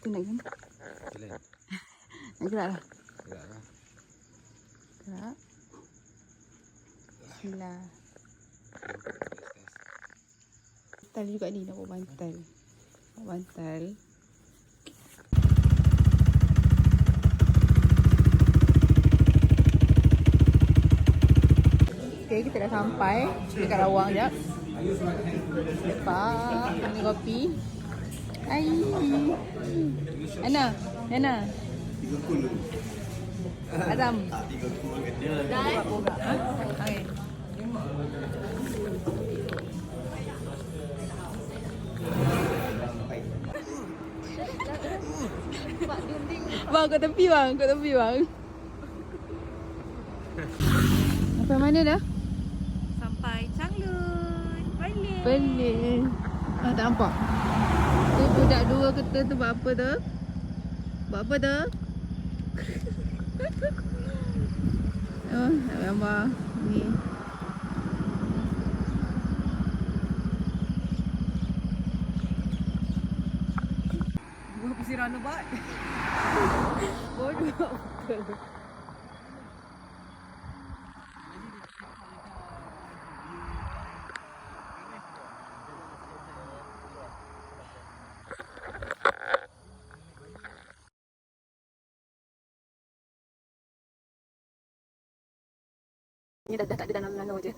tu naik sana. Jalan. Nak gerak lah. Geraklah. Gerak. Bismillah. Bantal juga ni, nak bawa bantal. Bawa bantal. Okay, kita dah sampai dekat Rawang jap. Lepak, ambil kopi. Hai. Ana, Nana. 3 kul dulu. Azam. 3 kul kena. Dah. Okay. Bang, kat tepi bang, kat tepi bang. Sampai mana dah? Sampai Changlun. Balik. Pelik. Ah, tak nampak. Tu budak dua kita tu buat apa tu? Buat apa tu? Oh, nak gambar. Ni. Buat persiran ubat. Bodoh. Ni dah tak ada danau je.